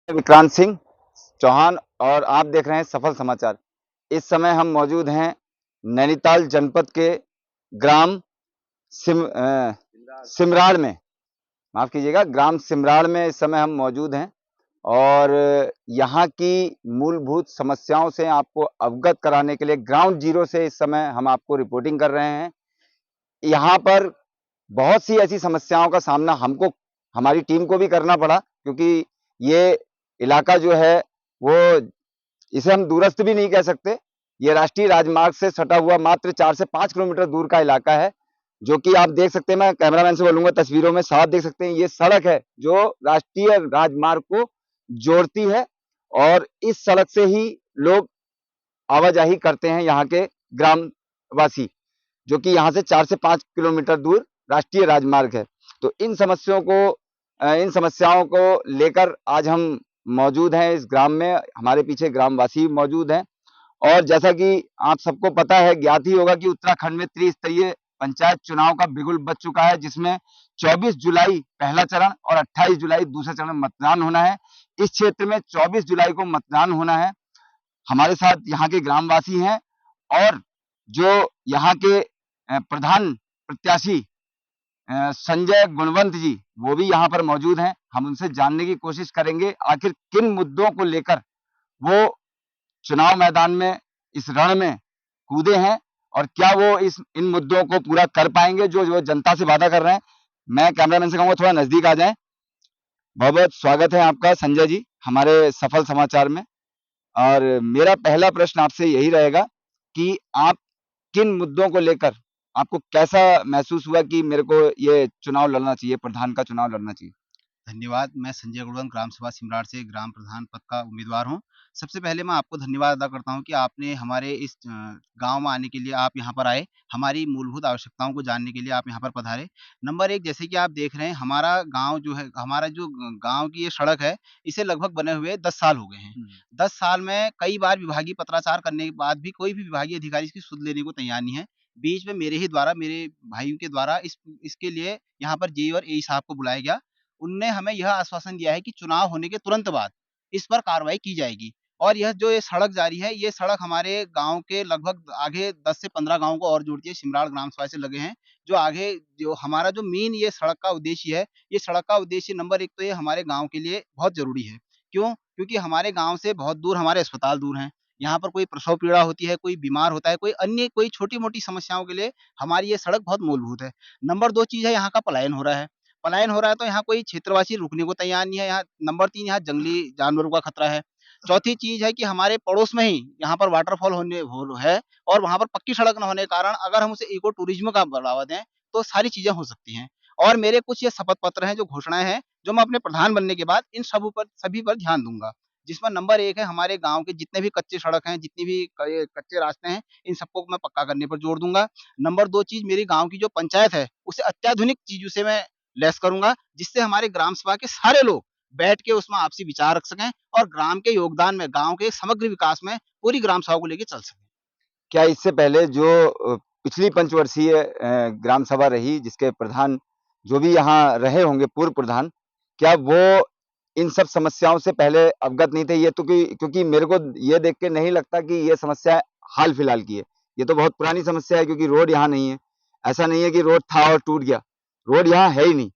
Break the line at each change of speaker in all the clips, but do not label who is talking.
विक्रांत सिंह चौहान और आप देख रहे हैं सफल समाचार। इस समय हम मौजूद हैं नैनीताल जनपद के ग्राम सिमराड़ में, माफ कीजिएगा, ग्राम सिमराड़ में इस समय हम मौजूद हैं और यहाँ की मूलभूत समस्याओं से आपको अवगत कराने के लिए ग्राउंड जीरो से इस समय हम आपको रिपोर्टिंग कर रहे हैं। यहाँ पर बहुत सी ऐसी समस्याओं का सामना हमको, हमारी टीम को भी करना पड़ा, क्योंकि ये इलाका जो है वो, इसे हम दूरस्थ भी नहीं कह सकते। ये राष्ट्रीय राजमार्ग से सटा हुआ मात्र 4 से 5 किलोमीटर दूर का इलाका है, जो कि आप देख सकते हैं, मैं कैमरामैन से बोलूंगा, तस्वीरों में साफ देख सकते हैं, ये सड़क है जो राष्ट्रीय राजमार्ग को जोड़ती है और इस सड़क से ही लोग आवाजाही करते हैं, यहाँ के ग्रामवासी, जो कि यहाँ से 4 से 5 किलोमीटर दूर राष्ट्रीय राजमार्ग है। तो इन समस्याओं को लेकर आज हम मौजूद हैं इस ग्राम में। हमारे पीछे ग्रामवासी मौजूद हैं और जैसा कि आप सबको पता है, ज्ञात ही होगा कि उत्तराखंड में त्रिस्तरीय पंचायत चुनाव का बिगुल बज चुका है, जिसमें 24 जुलाई पहला चरण और 28 जुलाई दूसरा चरण मतदान होना है। इस क्षेत्र में 24 जुलाई को मतदान होना है। हमारे साथ यहाँ के ग्रामवासी हैं और जो यहाँ के प्रधान प्रत्याशी संजय गुणवंत जी, वो भी यहाँ पर मौजूद हैं। हम उनसे जानने की कोशिश करेंगे आखिर किन मुद्दों को लेकर वो चुनाव मैदान में, इस रण में कूदे हैं और क्या वो इन मुद्दों को पूरा कर पाएंगे जो जो जनता से वादा कर रहे हैं। मैं कैमरामैन से कहूँगा थोड़ा नजदीक आ जाएं। बहुत बहुत स्वागत है आपका संजय जी हमारे सफल समाचार में। और मेरा पहला प्रश्न आपसे यही रहेगा कि आप किन मुद्दों को लेकर, आपको कैसा महसूस हुआ कि मेरे को ये चुनाव लड़ना चाहिए, प्रधान का चुनाव लड़ना चाहिए?
धन्यवाद। मैं संजय गुणवंत ग्राम सभा सिमराड़ से ग्राम प्रधान पद का उम्मीदवार हूँ। सबसे पहले मैं आपको धन्यवाद अदा करता हूँ कि आपने हमारे इस गाँव में आने के लिए आप यहाँ पर आए, हमारी मूलभूत आवश्यकताओं को जानने के लिए आप यहाँ पर पधारे। नंबर 1, जैसे कि आप देख रहे हैं, हमारा गाँव जो है, हमारा जो गाँव की ये सड़क है, इसे लगभग बने हुए 10 साल हो गए हैं। 10 साल में कई बार विभागीय पत्राचार करने के बाद भी कोई भी विभागीय अधिकारी इसकी सुध लेने को तैयार नहीं है। बीच में मेरे ही द्वारा, मेरे भाइयों के द्वारा इसके लिए यहाँ पर जेईई और एई साहब को बुलाया गया। उनने हमें यह आश्वासन दिया है कि चुनाव होने के तुरंत बाद इस पर कार्रवाई की जाएगी और यह जो ये सड़क जारी है, ये सड़क हमारे गाँव के लगभग आगे 10 से 15 गाँव को और जोड़ती है, सिमराड़ ग्राम सभा से लगे हैं। जो आगे जो हमारा जो मेन ये सड़क का उद्देश्य है, ये सड़क का उद्देश्य नंबर 1 तो ये हमारे गाँव के लिए बहुत ज़रूरी है। क्यों? क्योंकि हमारे गाँव से बहुत दूर हमारे अस्पताल दूर हैं। यहाँ पर कोई प्रसव पीड़ा होती है, कोई बीमार होता है, कोई अन्य कोई छोटी-मोटी समस्याओं के लिए हमारी ये सड़क बहुत मूलभूत है। नंबर 2 चीज़ है, यहाँ का पलायन हो रहा है। पलायन हो रहा है तो यहाँ कोई क्षेत्रवासी रुकने को तैयार नहीं है। यहाँ नंबर 3, यहाँ जंगली जानवरों का खतरा है। चौथी चीज़ है कि हमारे पड़ोस में ही यहाँ पर वाटरफॉल है और वहाँ पर पक्की सड़क ना होने के कारण अगर हम उसे इको टूरिज़्म का बढ़ावा दें, तो सारी चीज़ें हो सकती हैं। और मेरे कुछ ये शपथ पत्र हैं, जो घोषणाएँ हैं, जो मैं अपने प्रधान बनने के बाद इन सभी पर ध्यान दूँगा। जिसमें नंबर 1 है, हमारे गाँव के जितने भी कच्चे सड़क हैं, जितनी भी क कच्चे रास्ते हैं, इन सबको मैं पक्का करने पर जोर दूँगा। नंबर 2 चीज़, मेरी गाँव की जो पंचायत है, उसे अत्याधुनिक चीज़ों से मैं लेस करूँगा, जिससे हमारे ग्राम सभा के सारे लोग बैठ के उसमें आपसी विचार रख सकें और ग्राम के योगदान में, गाँव के समग्र विकास में पूरी ग्राम सभा को लेके चल सकें।
क्या इससे पहले जो पिछली पंचवर्षीय ग्राम सभा रही, जिसके प्रधान जो भी यहाँ रहे होंगे, पूर्व प्रधान, क्या वो इन सब समस्याओं से पहले अवगत नहीं थे? ये तो क्योंकि मेरे को ये देख के नहीं लगता कि ये समस्या हाल फिलहाल की है। ये तो बहुत पुरानी समस्या है, क्योंकि रोड यहाँ नहीं है। ऐसा नहीं है कि रोड था और टूट गया, रोड यहाँ है ही नहीं।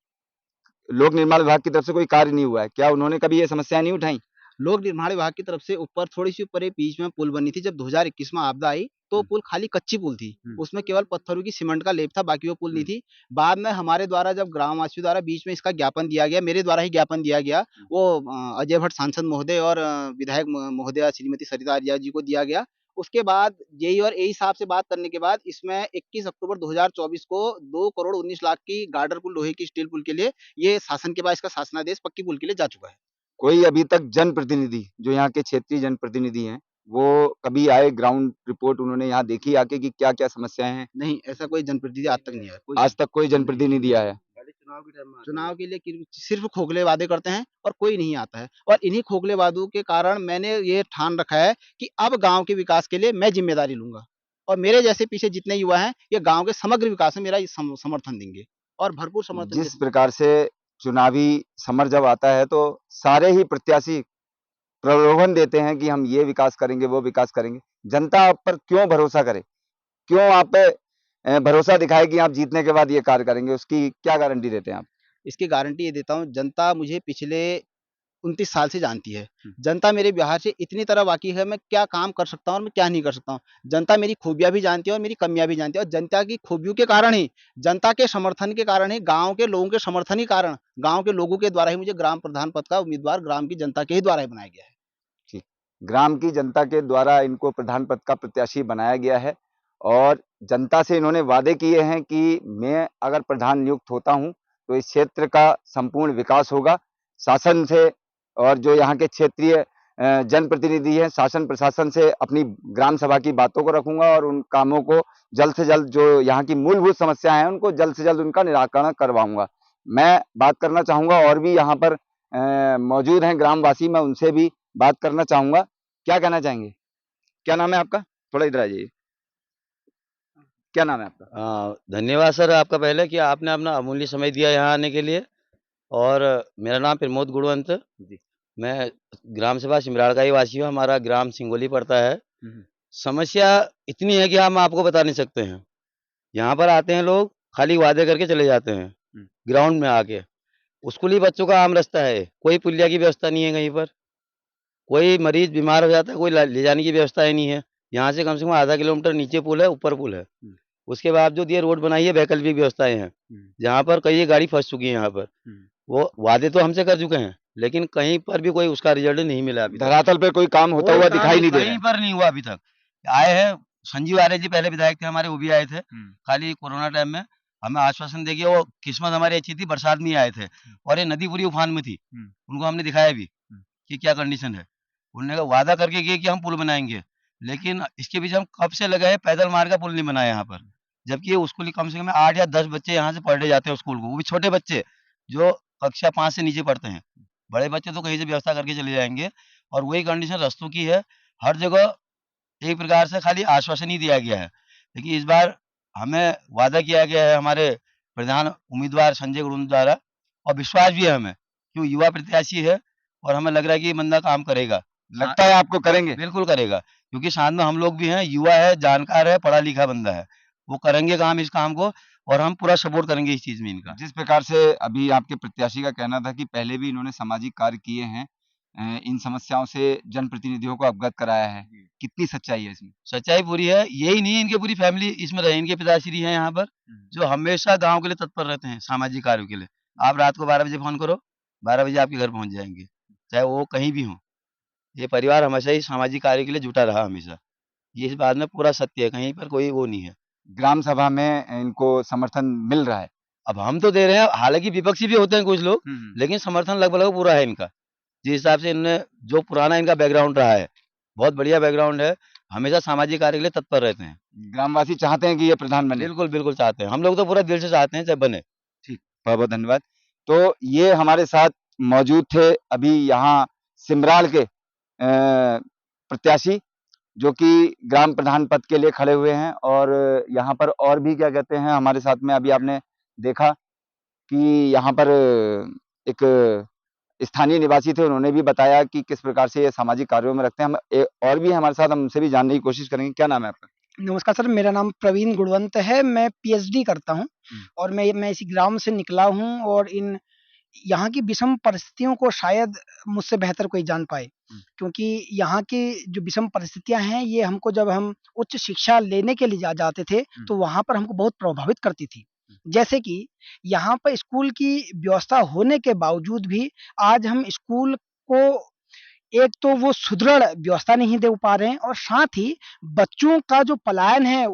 लोक निर्माण विभाग की तरफ से कोई कार्य नहीं हुआ है। क्या उन्होंने कभी ये समस्याएं नहीं उठाई?
लोक निर्माण विभाग की तरफ से ऊपर, थोड़ी-सी ऊपर एक बीच में पुल बनी थी, जब 2021 में आपदा आई, तो पुल खाली कच्ची पुल थी। उसमें केवल पत्थरों की सीमेंट का लेप था, बाकी वो पुल नहीं थी। बाद में हमारे द्वारा, जब ग्रामवासियों द्वारा बीच में इसका ज्ञापन दिया गया, मेरे द्वारा ही ज्ञापन दिया गया, वो अजय भट्ट सांसद महोदय और विधायक महोदया श्रीमती सरिता आर्या जी को दिया गया। उसके बाद जेईई और एई साहब से बात करने के बाद इसमें 21 अक्टूबर 2024 को 2 करोड़ 19 लाख की गार्डर पुल, लोहे की स्टील पुल के लिए ये शासन के पास इसका शासनादेश पक्की पुल के लिए जा चुका है।
कोई अभी तक जनप्रतिनिधि, जो यहाँ के क्षेत्रीय जनप्रतिनिधि हैं, वो कभी आए, ग्राउंड रिपोर्ट उन्होंने यहाँ देखी आके कि क्या-क्या समस्याएँ हैं?
नहीं, ऐसा कोई जनप्रतिनिधि आज तक नहीं आया।
आज तक कोई जनप्रतिनिधि आया है?
चुनाव के लिए सिर्फ खोखले वादे करते हैं और कोई नहीं आता है और इन्हीं खोखले वादों के कारण मैंने ये ठान रखा है कि अब गाँव के विकास के लिए मैं ज़िम्मेदारी लूँगा और मेरे जैसे पीछे जितने युवा हैं, ये गाँव के समग्र विकास में मेरा ये समर्थन देंगे और भरपूर समर्थन
जिस
देंगे।
प्रकार से चुनावी समर जब आता है, तो सारे ही प्रत्याशी प्रलोभन देते हैं कि हम ये विकास करेंगे, वो विकास करेंगे। जनता आप पर क्यों भरोसा करे? क्यों आप पे भरोसा दिखाए कि आप जीतने के बाद ये कार्य करेंगे? उसकी क्या गारंटी देते हैं आप?
इसकी गारंटी ये देता हूँ, जनता मुझे पिछले 29 साल से जानती है। जनता मेरे व्यवहार से इतनी तरह वाकिफ़ है, मैं क्या काम कर सकता हूँ और मैं क्या नहीं कर सकता हूँ। जनता मेरी खूबियाँ भी जानती है और मेरी कमियाँ भी जानती है, और जनता की खूबियों के कारण ही, जनता के समर्थन के कारण ही, गाँव के लोगों के समर्थन ही कारण, गाँव के लोगों के द्वारा ही मुझे ग्राम प्रधान पद का उम्मीदवार ग्राम की जनता के ही द्वारा ही बनाया गया है।
जी, ग्राम की जनता के द्वारा इनको प्रधान पद का प्रत्याशी बनाया गया है और जनता से इन्होंने वादे किए हैं कि मैं अगर प्रधान नियुक्त होता हूँ, तो इस क्षेत्र का संपूर्ण विकास होगा। शासन से और जो यहाँ के क्षेत्रीय जनप्रतिनिधि हैं, शासन प्रशासन से अपनी ग्राम सभा की बातों को रखूँगा और उन कामों को जल्द से जल्द, जो यहाँ की मूलभूत समस्याएँ हैं, उनको जल्द से जल्द उनका निराकरण करवाऊँगा। मैं बात करना चाहूँगा, और भी यहाँ पर मौजूद हैं ग्रामवासी, मैं उनसे भी बात करना चाहूँगा। क्या कहना चाहेंगे? क्या नाम है आपका? थोड़ा इधर आ जाइए। क्या नाम है आपका?
धन्यवाद सर आपका पहले कि आपने अपना अमूल्य समय दिया यहाँ आने के लिए। और मेरा नाम प्रमोद गुणवंत,
जी।
मैं ग्राम सभा सिमराड़ का ही वासी हूँ। हमारा ग्राम सिंगोली पड़ता है। समस्या इतनी है कि हम आपको बता नहीं सकते हैं। यहाँ पर आते हैं लोग, खाली वादे करके चले जाते हैं ग्राउंड में आके। स्कूली बच्चों का आम रास्ता है, कोई पुलिया की व्यवस्था नहीं है कहीं पर। कोई मरीज बीमार हो जाता है, कोई ले जाने की व्यवस्था ही नहीं है। यहाँ से कम आधा किलोमीटर नीचे पुल है, ऊपर पुल है। उसके बावजूद ये रोड बनाई है, वैकल्पिक व्यवस्थाएं हैं जहाँ पर कई गाड़ी फंस चुकी है। यहाँ पर वो वादे तो हमसे कर चुके हैं, लेकिन कहीं पर भी कोई उसका रिजल्ट नहीं मिला अभी तक।
धरातल पे कोई काम होता हुआ दिखाई नहीं दे रहा
कहीं
है।
पर नहीं हुआ अभी तक। आए हैं संजीव आर्य जी, पहले विधायक थे हमारे, वो भी आए थे खाली कोरोना टाइम में। हमें आश्वासन देके, वो किस्मत हमारी अच्छी थी, बरसात में ही आए थे और ये नदी पूरी उफान में थी। उनको हमने दिखाया भी कि क्या कंडीशन है। उन्होंने कहा वादा करके गए कि हम पुल बनाएंगे, लेकिन इसके पीछे हम कब से लगे हैं, पैदल मार का पुल नहीं बनाया यहाँ पर। जबकि स्कूल कम से कम 8 या 10 बच्चे यहाँ से पर डे जाते हैं स्कूल को, वो भी छोटे बच्चे जो कक्षा 5 से नीचे पढ़ते हैं। बड़े बच्चे तो कहीं से व्यवस्था करके चले जाएंगे। और वही कंडीशन रास्तों की है। हर जगह एक प्रकार से खाली आश्वासन ही दिया गया है, लेकिन इस बार हमें वादा किया गया है हमारे प्रधान उम्मीदवार संजय गुरुंग द्वारा, और विश्वास भी है हमें कि वो युवा प्रत्याशी है और हमें लग रहा है कि ये बंदा काम करेगा।
लगता है आपको करेंगे?
बिल्कुल करेगा, क्योंकि साथ में हम लोग भी हैं, युवा है, जानकार है, पढ़ा लिखा बंदा है। वो करेंगे काम, इस काम को, और हम पूरा सपोर्ट करेंगे इस चीज में इनका।
जिस प्रकार से अभी आपके प्रत्याशी का कहना था कि पहले भी इन्होंने सामाजिक कार्य किए हैं, इन समस्याओं से जनप्रतिनिधियों को अवगत कराया है, कितनी सच्चाई है इसमें?
सच्चाई पूरी है। यही नहीं, इनके पूरी फैमिली इसमें रहे। इनके पिताश्री हैं यहाँ पर, जो हमेशा गांव के लिए तत्पर रहते हैं, सामाजिक कार्यों के लिए। आप रात को 12 बजे फोन करो, 12 बजे आपके घर पहुंच जाएंगे, चाहे वो कहीं भी हो। ये परिवार हमेशा ही सामाजिक कार्य के लिए जुटा रहा हमेशा। ये इस बात में पूरा सत्य है, कहीं पर कोई वो नहीं है।
ग्राम सभा में इनको समर्थन मिल रहा है?
अब हम तो दे रहे हैं, हालांकि विपक्षी भी होते हैं कुछ लोग, लेकिन समर्थन लगभग लगभग पूरा है इनका। जिस हिसाब से इन्होंने, जो पुराना इनका बैकग्राउंड रहा है, बहुत बढ़िया बैकग्राउंड है, हमेशा सामाजिक कार्य के लिए तत्पर रहते हैं।
ग्रामवासी चाहते हैं कि ये प्रधान बने?
बिल्कुल बिल्कुल चाहते हैं, हम लोग तो पूरा दिल से चाहते हैं चाहे बने।
ठीक, बहुत बहुत धन्यवाद। तो ये हमारे साथ मौजूद थे अभी यहाँ सिमराल के प्रत्याशी, जो कि ग्राम प्रधान पद के लिए खड़े हुए हैं। और यहाँ पर और भी क्या कहते हैं हमारे साथ में, अभी आपने देखा कि यहाँ पर एक स्थानीय निवासी थे, उन्होंने भी बताया कि किस प्रकार से ये सामाजिक कार्यों में रखते हैं। हम और भी हमारे साथ, हम उनसे भी जानने की कोशिश करेंगे। क्या नाम है आपका?
नमस्कार सर, मेरा नाम प्रवीण गुणवंत है। मैं पीएचडी करता हूँ और मैं इसी ग्राम से निकला हूँ, और इन यहाँ की विषम परिस्थितियों को शायद मुझसे बेहतर कोई जान पाए, क्योंकि यहाँ की जो विषम परिस्थितियाँ हैं, ये हमको, जब हम उच्च शिक्षा लेने के लिए जाते थे, तो वहाँ पर हमको बहुत प्रभावित करती थी। जैसे कि यहाँ पर स्कूल की व्यवस्था होने के बावजूद भी आज हम स्कूल को, एक तो वो सुदृढ़ व्यवस्था नहीं दे पा रहे हैं, और साथ ही बच्चों का जो पलायन है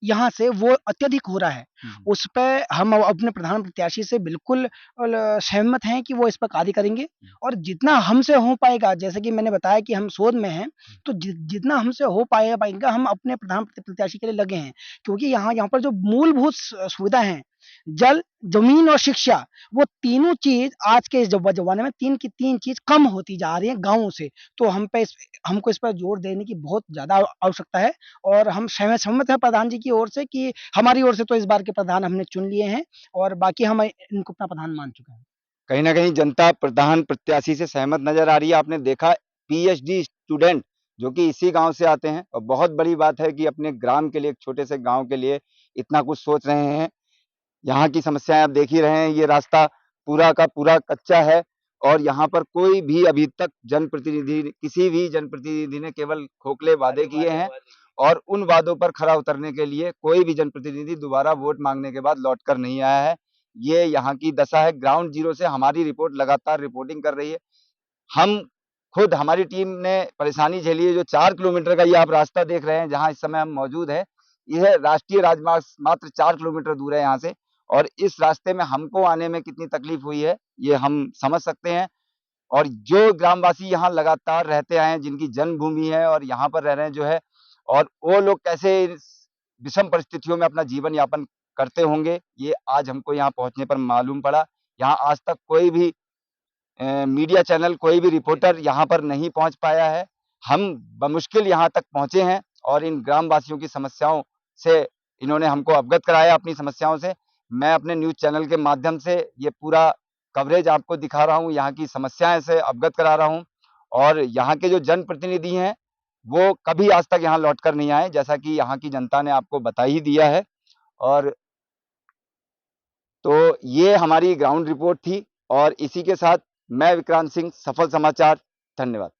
यहाँ से, वो अत्यधिक हो रहा है। उस पे हम अपने प्रधान प्रत्याशी से बिल्कुल सहमत हैं कि वो इस पर कार्य करेंगे, और जितना हमसे हो पाएगा, जैसे कि मैंने बताया कि हम शोध में हैं, तो जितना हमसे हो पाएगा हम अपने प्रधान प्रत्याशी के लिए लगे हैं। क्योंकि यहाँ पर जो मूलभूत सुविधा है, जल, जमीन और शिक्षा, वो तीनों चीज आज के जमाने में तीन की तीन चीज कम होती जा रही है गाँवों से। तो हमको इस पर जोर देने की बहुत ज्यादा आवश्यकता है, और हम सहमत हैं प्रधान जी की ओर से कि हमारी ओर से तो इस बार के प्रधान हमने चुन लिए हैं, और बाकी हम इनको अपना प्रधान मान चुके हैं।
कहीं ना कहीं जनता प्रधान प्रत्याशी से सहमत नजर आ रही है। आपने देखा पीएचडी स्टूडेंट जो कि इसी गांव से आते हैं, और बहुत बड़ी बात है कि अपने ग्राम के लिए, एक छोटे से गांव के लिए इतना कुछ सोच रहे हैं। यहाँ की समस्याएं आप देख ही रहे हैं, ये रास्ता पूरा का पूरा कच्चा है और यहाँ पर कोई भी अभी तक किसी भी जनप्रतिनिधि ने केवल खोखले वादे किए हैं, और उन वादों पर खरा उतरने के लिए कोई भी जनप्रतिनिधि दोबारा वोट मांगने के बाद लौट कर नहीं आया है। ये यहाँ की दशा है। ग्राउंड जीरो से हमारी रिपोर्ट लगातार रिपोर्टिंग कर रही है। हम खुद, हमारी टीम ने परेशानी झेली है। जो 4 किलोमीटर का ये आप रास्ता देख रहे हैं जहाँ इस समय हम मौजूद हैं, यह राष्ट्रीय राजमार्ग मात्र 4 किलोमीटर दूर है यहाँ से, और इस रास्ते में हमको आने में कितनी तकलीफ हुई है ये हम समझ सकते हैं। और जो ग्रामवासी यहाँ लगातार रहते आए हैं, जिनकी जन्मभूमि है और यहाँ पर रह रहे हैं जो है, और वो लोग कैसे इस विषम परिस्थितियों में अपना जीवन यापन करते होंगे, ये आज हमको यहाँ पहुंचने पर मालूम पड़ा। यहाँ आज तक कोई भी मीडिया चैनल, कोई भी रिपोर्टर यहाँ पर नहीं पहुंच पाया है। हम बमुश्किल यहाँ तक पहुंचे हैं और इन ग्रामवासियों की समस्याओं से इन्होंने हमको अवगत कराया, अपनी समस्याओं से। मैं अपने न्यूज़ चैनल के माध्यम से ये पूरा कवरेज आपको दिखा रहा हूँ, यहाँ की समस्याएं से अवगत करा रहा हूँ, और यहाँ के जो जनप्रतिनिधि हैं वो कभी आज तक यहाँ लौट कर नहीं आए, जैसा कि यहाँ की जनता ने आपको बता ही दिया है। और तो ये हमारी ग्राउंड रिपोर्ट थी, और इसी के साथ मैं विक्रांत सिंह, सफल समाचार। धन्यवाद।